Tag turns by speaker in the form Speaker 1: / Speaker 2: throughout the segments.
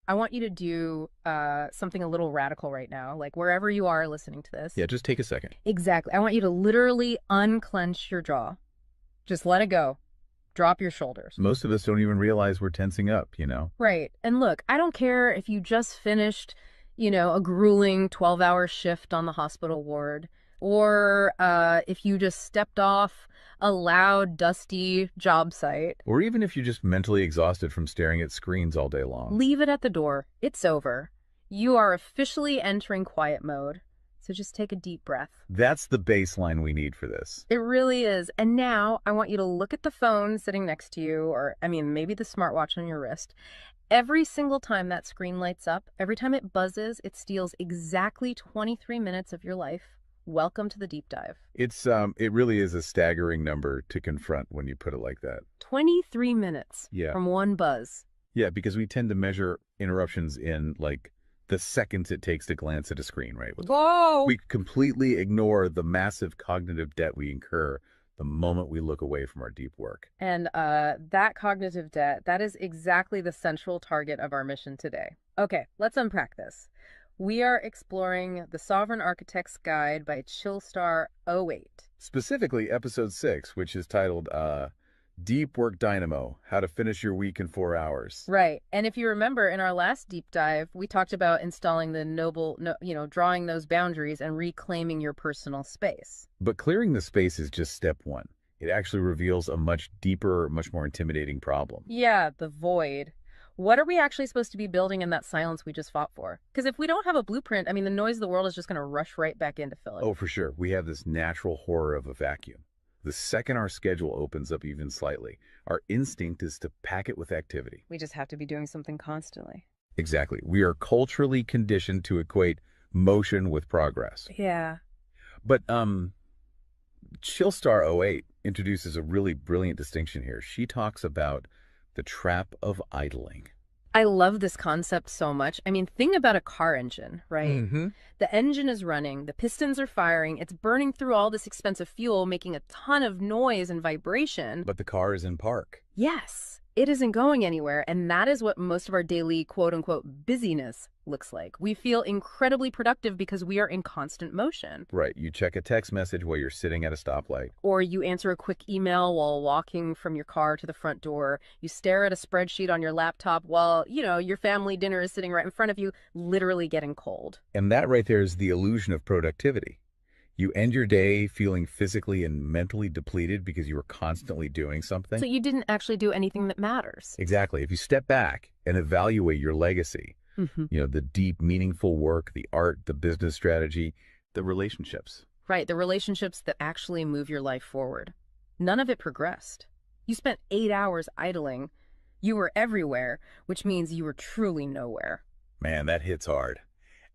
Speaker 1: I want you to do something a little radical right now, like wherever you are listening to this.
Speaker 2: Yeah, just take a second.
Speaker 1: Exactly. I want you to literally unclench your jaw. Just let it go. Drop your shoulders.
Speaker 2: Most of us don't even realize we're tensing up, you know?
Speaker 1: Right. And look, I don't care if you just finished, a grueling 12-hour shift on the hospital ward, or if you just stepped off a loud, dusty job site.
Speaker 2: Or even if you're just mentally exhausted from staring at screens all day long.
Speaker 1: Leave it at the door. It's over. You are officially entering quiet mode. So just take a deep breath.
Speaker 2: That's the baseline we need for this.
Speaker 1: It really is. And now I want you to look at the phone sitting next to you, or maybe the smartwatch on your wrist. Every single time that screen lights up, every time it buzzes, it steals exactly 23 minutes of your life. Welcome to the deep dive.
Speaker 2: It really is a staggering number to confront when you put it like that.
Speaker 1: 23 minutes
Speaker 2: Yeah.
Speaker 1: from one buzz.
Speaker 2: Yeah, because we tend to measure interruptions in like the seconds it takes to glance at a screen, right?
Speaker 1: Whoa!
Speaker 2: We completely ignore the massive cognitive debt we incur the moment we look away from our deep work.
Speaker 1: And that cognitive debt, that is exactly the central target of our mission today. Okay, let's unpack this. We are exploring The Sovereign Architect's Guide by Chillstar '08.
Speaker 2: Specifically, episode 6, which is titled Deep Work Dynamo, How to Finish Your Week in 4 Hours.
Speaker 1: Right. And if you remember in our last deep dive, we talked about installing the drawing those boundaries and reclaiming your personal space.
Speaker 2: But clearing the space is just step 1. It actually reveals a much deeper, much more intimidating problem.
Speaker 1: Yeah, the void. What are we actually supposed to be building in that silence we just fought for? Because if we don't have a blueprint, the noise of the world is just going to rush right back in to fill it.
Speaker 2: Oh, for sure. We have this natural horror of a vacuum. The second our schedule opens up even slightly, our instinct is to pack it with activity.
Speaker 1: We just have to be doing something constantly.
Speaker 2: Exactly. We are culturally conditioned to equate motion with progress.
Speaker 1: Yeah.
Speaker 2: But Chillstar '08 introduces a really brilliant distinction here. She talks about the trap of idling.
Speaker 1: I love this concept so much. Think about a car engine, right?
Speaker 2: Mm-hmm.
Speaker 1: The engine is running, the pistons are firing, it's burning through all this expensive fuel, making a ton of noise and vibration.
Speaker 2: But the car is in park.
Speaker 1: Yes, it isn't going anywhere, and that is what most of our daily quote-unquote busyness looks like. We feel incredibly productive because we are in constant motion.
Speaker 2: Right. You check a text message while you're sitting at a stoplight.
Speaker 1: Or you answer a quick email while walking from your car to the front door. You stare at a spreadsheet on your laptop while, your family dinner is sitting right in front of you, literally getting cold.
Speaker 2: And that right there is the illusion of productivity. You end your day feeling physically and mentally depleted because you were constantly doing something.
Speaker 1: So you didn't actually do anything that matters.
Speaker 2: Exactly. If you step back and evaluate your legacy, the deep, meaningful work, the art, the business strategy, the relationships.
Speaker 1: Right, the relationships that actually move your life forward. None of it progressed. You spent 8 hours idling. You were everywhere, which means you were truly nowhere.
Speaker 2: Man, that hits hard.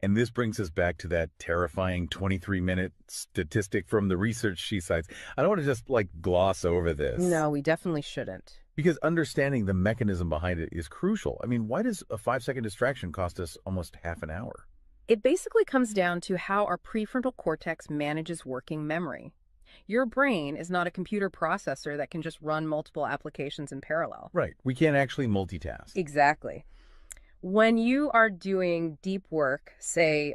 Speaker 2: And this brings us back to that terrifying 23-minute statistic from the research she cites. I don't want to just gloss over this.
Speaker 1: No, we definitely shouldn't.
Speaker 2: Because understanding the mechanism behind it is crucial. Why does a 5-second distraction cost us almost half an hour?
Speaker 1: It basically comes down to how our prefrontal cortex manages working memory. Your brain is not a computer processor that can just run multiple applications in parallel.
Speaker 2: Right. We can't actually multitask.
Speaker 1: Exactly. When you are doing deep work, say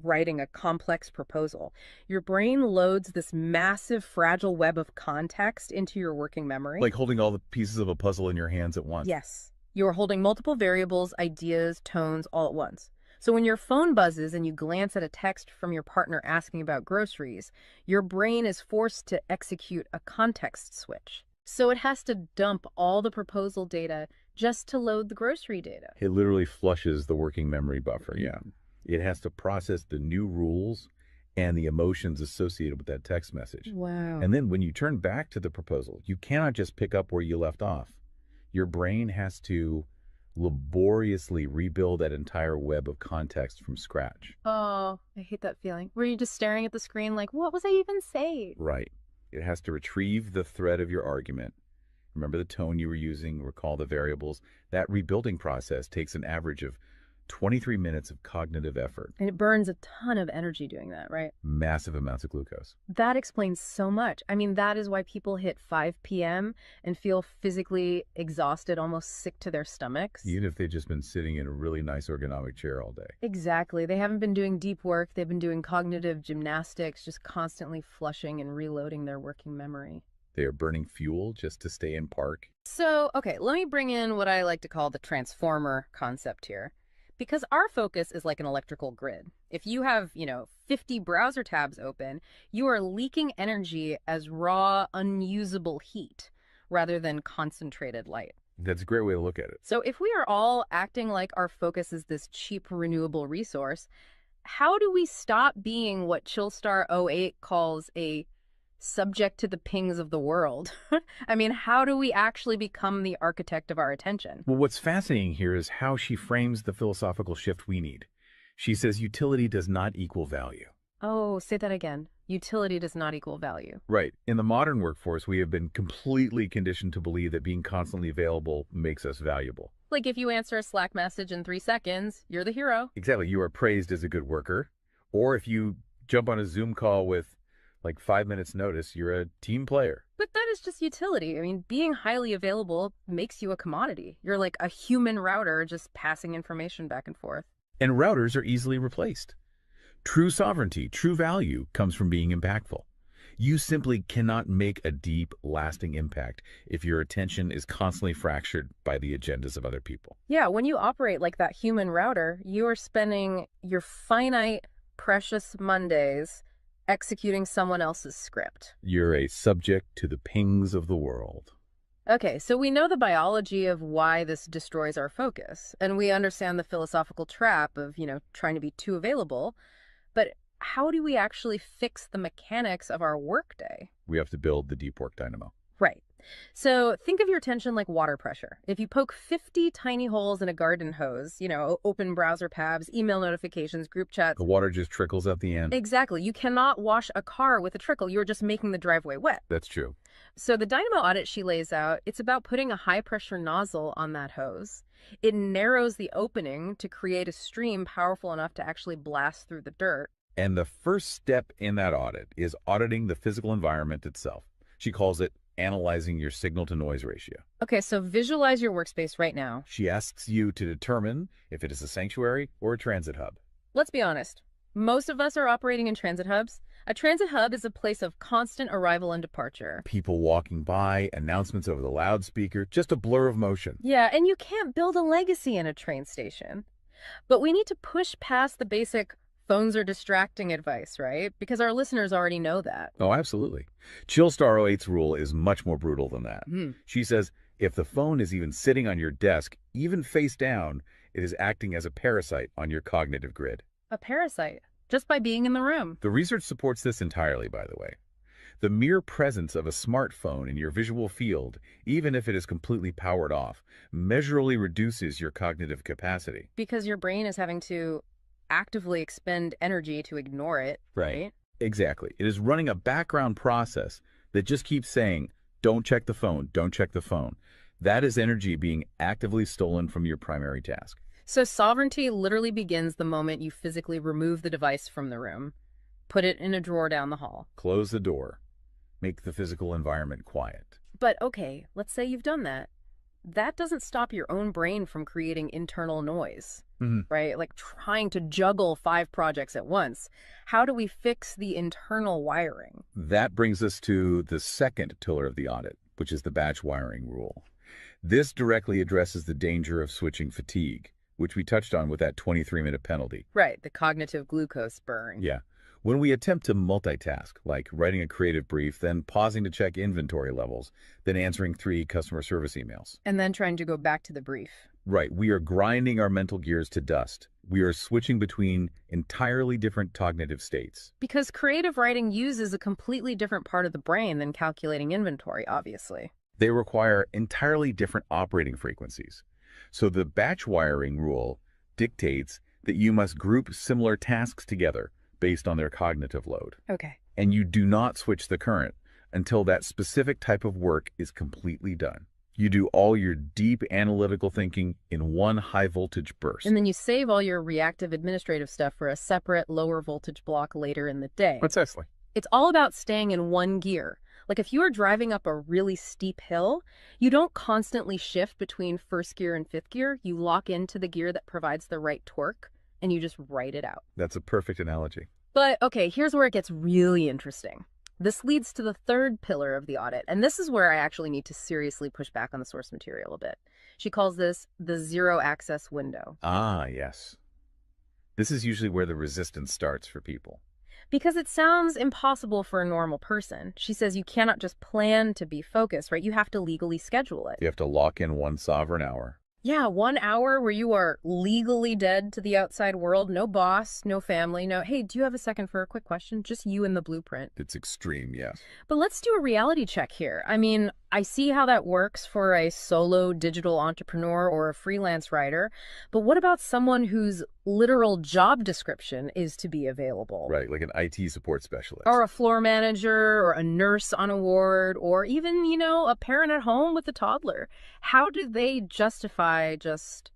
Speaker 1: writing a complex proposal, your brain loads this massive fragile web of context into your working memory.
Speaker 2: Like holding all the pieces of a puzzle in your hands at once.
Speaker 1: Yes. You are holding multiple variables, ideas, tones all at once. So when your phone buzzes and you glance at a text from your partner asking about groceries, your brain is forced to execute a context switch. So it has to dump all the proposal data just to load the grocery data.
Speaker 2: It literally flushes the working memory buffer, yeah. It has to process the new rules and the emotions associated with that text message.
Speaker 1: Wow.
Speaker 2: And then when you turn back to the proposal, you cannot just pick up where you left off. Your brain has to laboriously rebuild that entire web of context from scratch.
Speaker 1: Oh, I hate that feeling. Were you just staring at the screen like, what was I even saying?
Speaker 2: Right. It has to retrieve the thread of your argument. Remember the tone you were using, recall the variables. That rebuilding process takes an average of 23 minutes of cognitive effort,
Speaker 1: And it burns a ton of energy doing that, right?
Speaker 2: massive amounts of glucose.
Speaker 1: That explains so much. I mean, that is why people hit 5 p.m. and feel physically exhausted, almost sick to their stomachs.
Speaker 2: Even if they've just been sitting in a really nice ergonomic chair all day.
Speaker 1: Exactly. They haven't been doing deep work. They've been doing cognitive gymnastics, just constantly flushing and reloading their working memory.
Speaker 2: They are burning fuel just to stay in park.
Speaker 1: So, okay, let me bring in what I like to call the transformer concept here. Because our focus is like an electrical grid. If you have, 50 browser tabs open, you are leaking energy as raw, unusable heat rather than concentrated light.
Speaker 2: That's a great way to look at it.
Speaker 1: So if we are all acting like our focus is this cheap renewable resource, how do we stop being what Chillstar '08 calls a subject to the pings of the world? I mean, how do we actually become the architect of our attention?
Speaker 2: Well, what's fascinating here is how she frames the philosophical shift we need. She says utility does not equal value.
Speaker 1: Oh, say that again. Utility does not equal value.
Speaker 2: Right. In the modern workforce, we have been completely conditioned to believe that being constantly available makes us valuable.
Speaker 1: Like if you answer a Slack message in 3 seconds, you're the hero.
Speaker 2: Exactly. You are praised as a good worker. Or if you jump on a Zoom call with like 5 minutes notice, you're a team player.
Speaker 1: But that is just utility. I mean, being highly available makes you a commodity. You're like a human router just passing information back and forth.
Speaker 2: And routers are easily replaced. True sovereignty, true value comes from being impactful. You simply cannot make a deep, lasting impact if your attention is constantly fractured by the agendas of other people.
Speaker 1: Yeah, when you operate like that human router, you are spending your finite, precious Mondays executing someone else's script.
Speaker 2: You're a subject to the pings of the world.
Speaker 1: Okay, so we know the biology of why this destroys our focus, and we understand the philosophical trap of, trying to be too available. But how do we actually fix the mechanics of our workday?
Speaker 2: We have to build the deep work dynamo.
Speaker 1: Right. So think of your attention like water pressure. If you poke 50 tiny holes in a garden hose, open browser tabs, email notifications, group chats.
Speaker 2: The water just trickles at the end.
Speaker 1: Exactly. You cannot wash a car with a trickle. You're just making the driveway wet.
Speaker 2: That's true.
Speaker 1: So the Dynamo Audit she lays out, it's about putting a high-pressure nozzle on that hose. It narrows the opening to create a stream powerful enough to actually blast through the dirt.
Speaker 2: And the first step in that audit is auditing the physical environment itself. She calls it analyzing your signal-to-noise ratio.
Speaker 1: Okay, so visualize your workspace right now.
Speaker 2: She asks you to determine if it is a sanctuary or a transit hub.
Speaker 1: Let's be honest. Most of us are operating in transit hubs. A transit hub is a place of constant arrival and departure.
Speaker 2: People walking by, announcements over the loudspeaker, just a blur of motion.
Speaker 1: Yeah, and you can't build a legacy in a train station. But we need to push past the basic phones are distracting advice, right? Because our listeners already know that.
Speaker 2: Oh, absolutely. Chillstar '08's rule is much more brutal than that. She says if the phone is even sitting on your desk, even face down, it is acting as a parasite on your cognitive grid.
Speaker 1: A parasite, just by being in the room.
Speaker 2: The research supports this entirely, by the way. The mere presence of a smartphone in your visual field, even if it is completely powered off, measurably reduces your cognitive capacity.
Speaker 1: Because your brain is having to actively expend energy to ignore it, right?
Speaker 2: Exactly. It is running a background process that just keeps saying, don't check the phone, don't check the phone. That is energy being actively stolen from your primary task.
Speaker 1: So sovereignty literally begins the moment you physically remove the device from the room, put it in a drawer down the hall.
Speaker 2: Close the door. Make the physical environment quiet.
Speaker 1: But okay, let's say you've done that. That doesn't stop your own brain from creating internal noise, right? Like trying to juggle 5 projects at once. How do we fix the internal wiring?
Speaker 2: That brings us to the second pillar of the audit, which is the batch wiring rule. This directly addresses the danger of switching fatigue, which we touched on with that 23-minute penalty.
Speaker 1: Right, the cognitive glucose burn.
Speaker 2: Yeah. When we attempt to multitask, like writing a creative brief, then pausing to check inventory levels, then answering 3 customer service emails.
Speaker 1: And then trying to go back to the brief.
Speaker 2: Right. We are grinding our mental gears to dust. We are switching between entirely different cognitive states.
Speaker 1: Because creative writing uses a completely different part of the brain than calculating inventory, obviously.
Speaker 2: They require entirely different operating frequencies. So the batch wiring rule dictates that you must group similar tasks together based on their cognitive load.
Speaker 1: Okay.
Speaker 2: And you do not switch the current until that specific type of work is completely done. You do all your deep analytical thinking in one high-voltage
Speaker 1: And
Speaker 2: burst.
Speaker 1: then you save all your reactive administrative stuff for a separate lower voltage block later in the day.
Speaker 2: Precisely.
Speaker 1: It's all about staying in one gear. Like if you are driving up a really steep hill, you don't constantly shift between first gear and fifth gear. You lock into the gear that provides the right torque and you just ride it out.
Speaker 2: That's a perfect analogy.
Speaker 1: But okay, here's where it gets really interesting. This leads to the third pillar of the audit, and this is where I actually need to seriously push back on the source material a bit. She calls this the zero access window.
Speaker 2: Ah, yes. This is usually where the resistance starts for people.
Speaker 1: Because it sounds impossible for a normal person. She says you cannot just plan to be focused, right? You have to legally schedule it.
Speaker 2: You have to lock in one sovereign hour.
Speaker 1: Yeah, 1 hour where you are legally dead to the outside world. No boss, no family, no, hey, do you have a second for a quick question? Just you and the blueprint.
Speaker 2: It's extreme, yes.
Speaker 1: But let's do a reality check here. I mean, I see how that works for a solo digital entrepreneur or a freelance writer, but what about someone whose literal job description is to be available?
Speaker 2: Right, like an IT support specialist.
Speaker 1: Or a floor manager, or a nurse on a ward, or even, a parent at home with a toddler. How do they justify just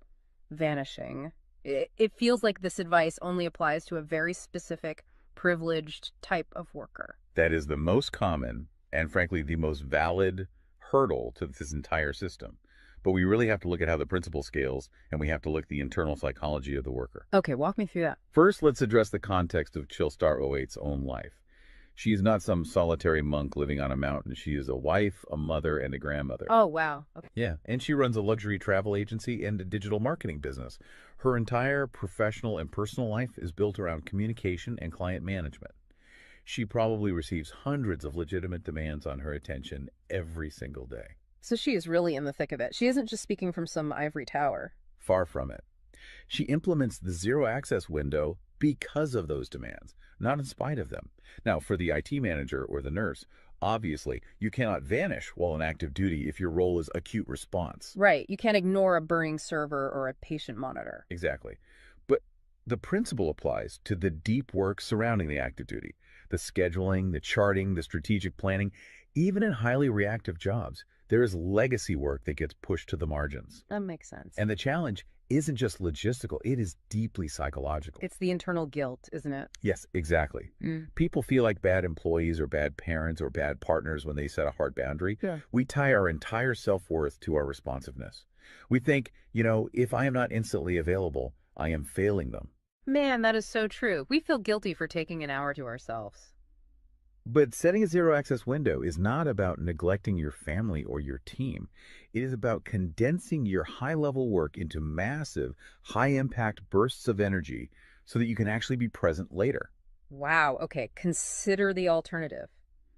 Speaker 1: vanishing? It feels like this advice only applies to a very specific, privileged type of worker.
Speaker 2: That is the most common and, frankly, the most valid hurdle to this entire system. But we really have to look at how the principle scales, and we have to look at the internal psychology of the worker.
Speaker 1: Okay, walk me through that.
Speaker 2: First, let's address the context of Chillstar '08's own life. She is not some solitary monk living on a mountain. She is a wife, a mother, and a grandmother.
Speaker 1: Oh, wow. Okay.
Speaker 2: Yeah, and she runs a luxury travel agency and a digital marketing business. Her entire professional and personal life is built around communication and client management. She probably receives hundreds of legitimate demands on her attention every single day.
Speaker 1: So she is really in the thick of it. She isn't just speaking from some ivory tower.
Speaker 2: Far from it. She implements the zero access window because of those demands, not in spite of them. Now, for the IT manager or the nurse, obviously, you cannot vanish while on active duty if your role is acute response.
Speaker 1: Right. You can't ignore a burning server or a patient monitor.
Speaker 2: Exactly. But the principle applies to the deep work surrounding the active duty, the scheduling, the charting, the strategic planning. Even in highly reactive jobs, there is legacy work that gets pushed to the margins.
Speaker 1: That makes sense.
Speaker 2: And the challenge isn't just logistical, it is deeply psychological.
Speaker 1: It's the internal guilt, isn't it?
Speaker 2: Yes, exactly. People feel like bad employees or bad parents or bad partners when they set a hard boundary.
Speaker 1: Yeah.
Speaker 2: We tie our entire self-worth to our responsiveness. We think, if I am not instantly available, I am failing them.
Speaker 1: Man, that is so true. We feel guilty for taking an hour to ourselves.
Speaker 2: But setting a zero access window is not about neglecting your family or your team. It is about condensing your high-level work into massive, high-impact bursts of energy so that you can actually be present later.
Speaker 1: Wow. Okay. Consider the alternative.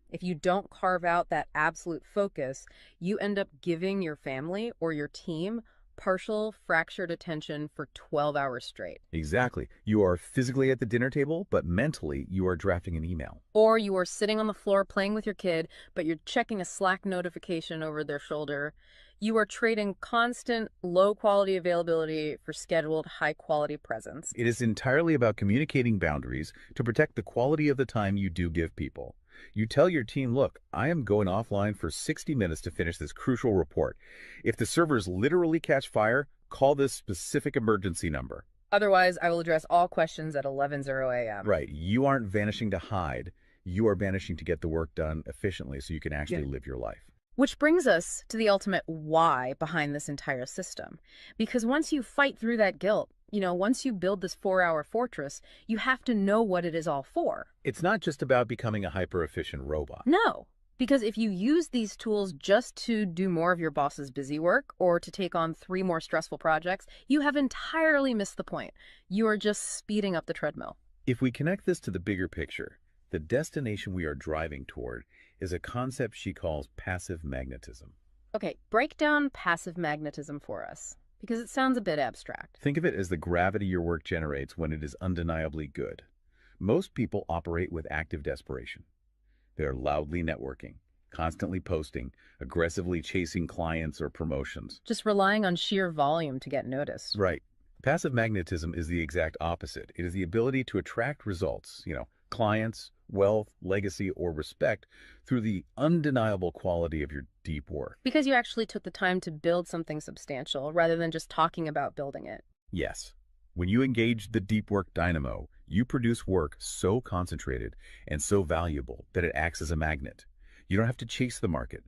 Speaker 1: If you don't carve out that absolute focus, you end up giving your family or your team partial fractured attention for 12 hours straight.
Speaker 2: Exactly. You are physically at the dinner table, but mentally you are drafting an email.
Speaker 1: Or you are sitting on the floor playing with your kid, but you're checking a Slack notification over their shoulder. You are trading constant low-quality availability for scheduled high-quality presence.
Speaker 2: It is entirely about communicating boundaries to protect the quality of the time you do give people. You tell your team, look, I am going offline for 60 minutes to finish this crucial report. If the servers literally catch fire, call this specific emergency number.
Speaker 1: Otherwise, I will address all questions at 11:00 a.m.
Speaker 2: Right. You aren't vanishing to hide. You are vanishing to get the work done efficiently so you can actually live your life.
Speaker 1: Which brings us to the ultimate why behind this entire system. Because once you fight through that guilt, once you build this 4-hour fortress, you have to know what it is all for.
Speaker 2: It's not just about becoming a hyper-efficient robot.
Speaker 1: No, because if you use these tools just to do more of your boss's busy work or to take on 3 more stressful projects, you have entirely missed the point. You are just speeding up the treadmill.
Speaker 2: If we connect this to the bigger picture, the destination we are driving toward is a concept she calls passive magnetism.
Speaker 1: Okay, break down passive magnetism for us, because it sounds a bit abstract.
Speaker 2: Think of it as the gravity your work generates when it is undeniably good. Most people operate with active desperation. They're loudly networking, constantly posting, aggressively chasing clients or promotions.
Speaker 1: Just relying on sheer volume to get noticed.
Speaker 2: Right. Passive magnetism is the exact opposite. It is the ability to attract results, clients, wealth, legacy, or respect through the undeniable quality of your deep work.
Speaker 1: Because you actually took the time to build something substantial rather than just talking about building it.
Speaker 2: Yes, when you engage the deep work dynamo, you produce work so concentrated and so valuable that it acts as a magnet. You don't have to chase the market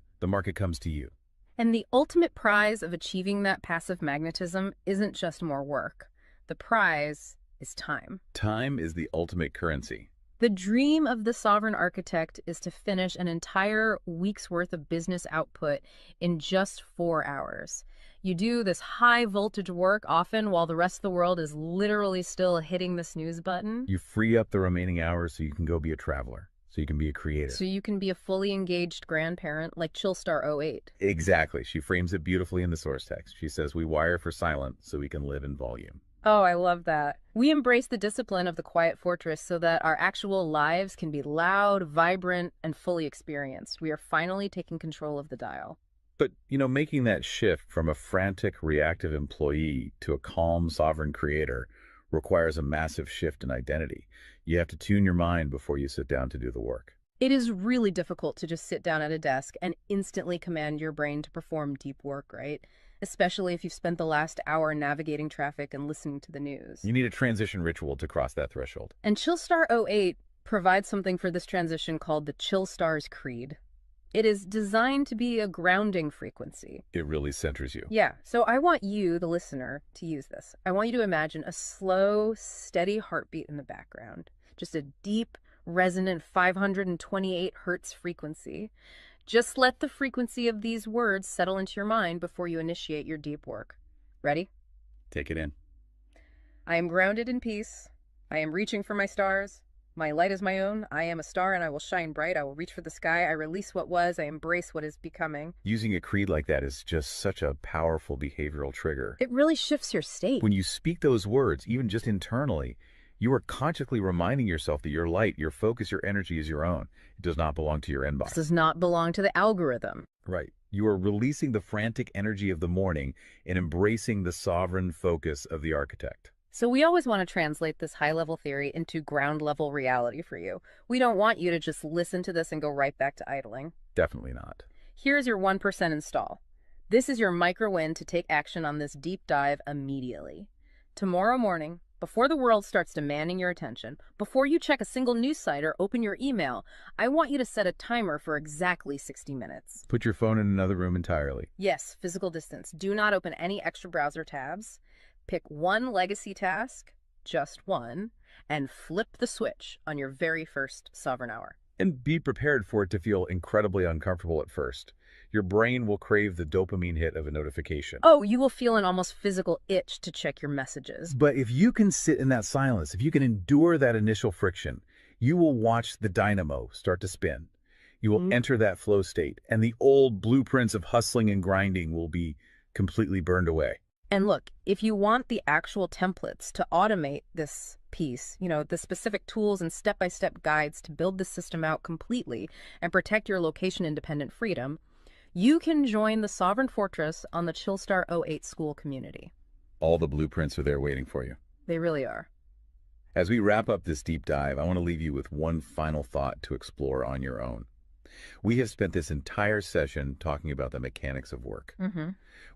Speaker 2: comes to you.
Speaker 1: And the ultimate prize of achieving that passive magnetism isn't just more work. The prize is time.
Speaker 2: Time is the ultimate currency.
Speaker 1: The dream of the sovereign architect is to finish an entire week's worth of business output in just 4 hours. You do this high voltage work often while the rest of the world is literally still hitting the snooze button.
Speaker 2: You free up the remaining hours so you can go be a traveler, so you can be a creative.
Speaker 1: So you can be a fully engaged grandparent like Chillstar 08.
Speaker 2: Exactly. She frames it beautifully in the source text. She says, we wire for silent so we can live in volume.
Speaker 1: Oh, I love that. We embrace the discipline of the quiet fortress so that our actual lives can be loud, vibrant, and fully experienced. We are finally taking control of the dial.
Speaker 2: But, making that shift from a frantic, reactive employee to a calm, sovereign creator requires a massive shift in identity. You have to tune your mind before you sit down to do the work.
Speaker 1: It is really difficult to just sit down at a desk and instantly command your brain to perform deep work, right? Especially if you've spent the last hour navigating traffic and listening to the news.
Speaker 2: You need a transition ritual to cross that threshold.
Speaker 1: And Chillstar 08 provides something for this transition called the Chillstar's Creed. It is designed to be a grounding frequency.
Speaker 2: It really centers you.
Speaker 1: Yeah, so I want you, the listener, to use this. I want you to imagine a slow, steady heartbeat in the background. Just a deep, resonant 528 hertz frequency. Just let the frequency of these words settle into your mind before you initiate your deep work. Ready?
Speaker 2: Take it in.
Speaker 1: I am grounded in peace. I am reaching for my stars. My light is my own. I am a star and I will shine bright. I will reach for the sky. I release what was. I embrace what is becoming.
Speaker 2: Using a creed like that is just such a powerful behavioral trigger.
Speaker 1: It really shifts your state.
Speaker 2: When you speak those words, even just internally, you are consciously reminding yourself that your light, your focus, your energy is your own. It does not belong to your inbox.
Speaker 1: This does not belong to the algorithm.
Speaker 2: Right. You are releasing the frantic energy of the morning and embracing the sovereign focus of the architect.
Speaker 1: So we always want to translate this high-level theory into ground-level reality for you. We don't want you to just listen to this and go right back to idling.
Speaker 2: Definitely not.
Speaker 1: Here's your 1% install. This is your micro-win to take action on this deep dive immediately. Tomorrow morning, before the world starts demanding your attention, before you check a single news site or open your email, I want you to set a timer for exactly 60 minutes.
Speaker 2: Put your phone in another room entirely.
Speaker 1: Yes, physical distance. Do not open any extra browser tabs. Pick one legacy task, just one, and flip the switch on your very first sovereign hour.
Speaker 2: And be prepared for it to feel incredibly uncomfortable at first. Your brain will crave the dopamine hit of a notification.
Speaker 1: Oh, you will feel an almost physical itch to check your messages.
Speaker 2: But if you can sit in that silence, if you can endure that initial friction, you will watch the dynamo start to spin. You will enter that flow state, and the old blueprints of hustling and grinding will be completely burned away.
Speaker 1: And look, if you want the actual templates to automate this piece, the specific tools and step-by-step guides to build the system out completely and protect your location-independent freedom, you can join the Sovereign Fortress on the Chillstar 08 school community.
Speaker 2: All the blueprints are there waiting for you.
Speaker 1: They really are.
Speaker 2: As we wrap up this deep dive, I want to leave you with one final thought to explore on your own. We have spent this entire session talking about the mechanics of work.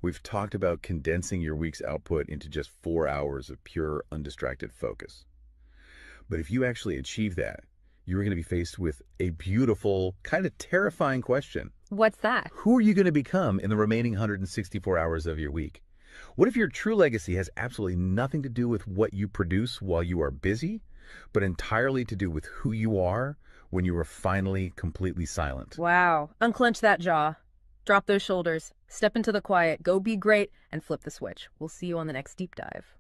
Speaker 2: We've talked about condensing your week's output into just 4 hours of pure, undistracted focus. But if you actually achieve that, you're going to be faced with a beautiful, kind of terrifying question.
Speaker 1: What's that?
Speaker 2: Who are you going to become in the remaining 164 hours of your week? What if your true legacy has absolutely nothing to do with what you produce while you are busy, but entirely to do with who you are when you are finally completely silent?
Speaker 1: Wow. Unclench that jaw. Drop those shoulders. Step into the quiet. Go be great and flip the switch. We'll see you on the next deep dive.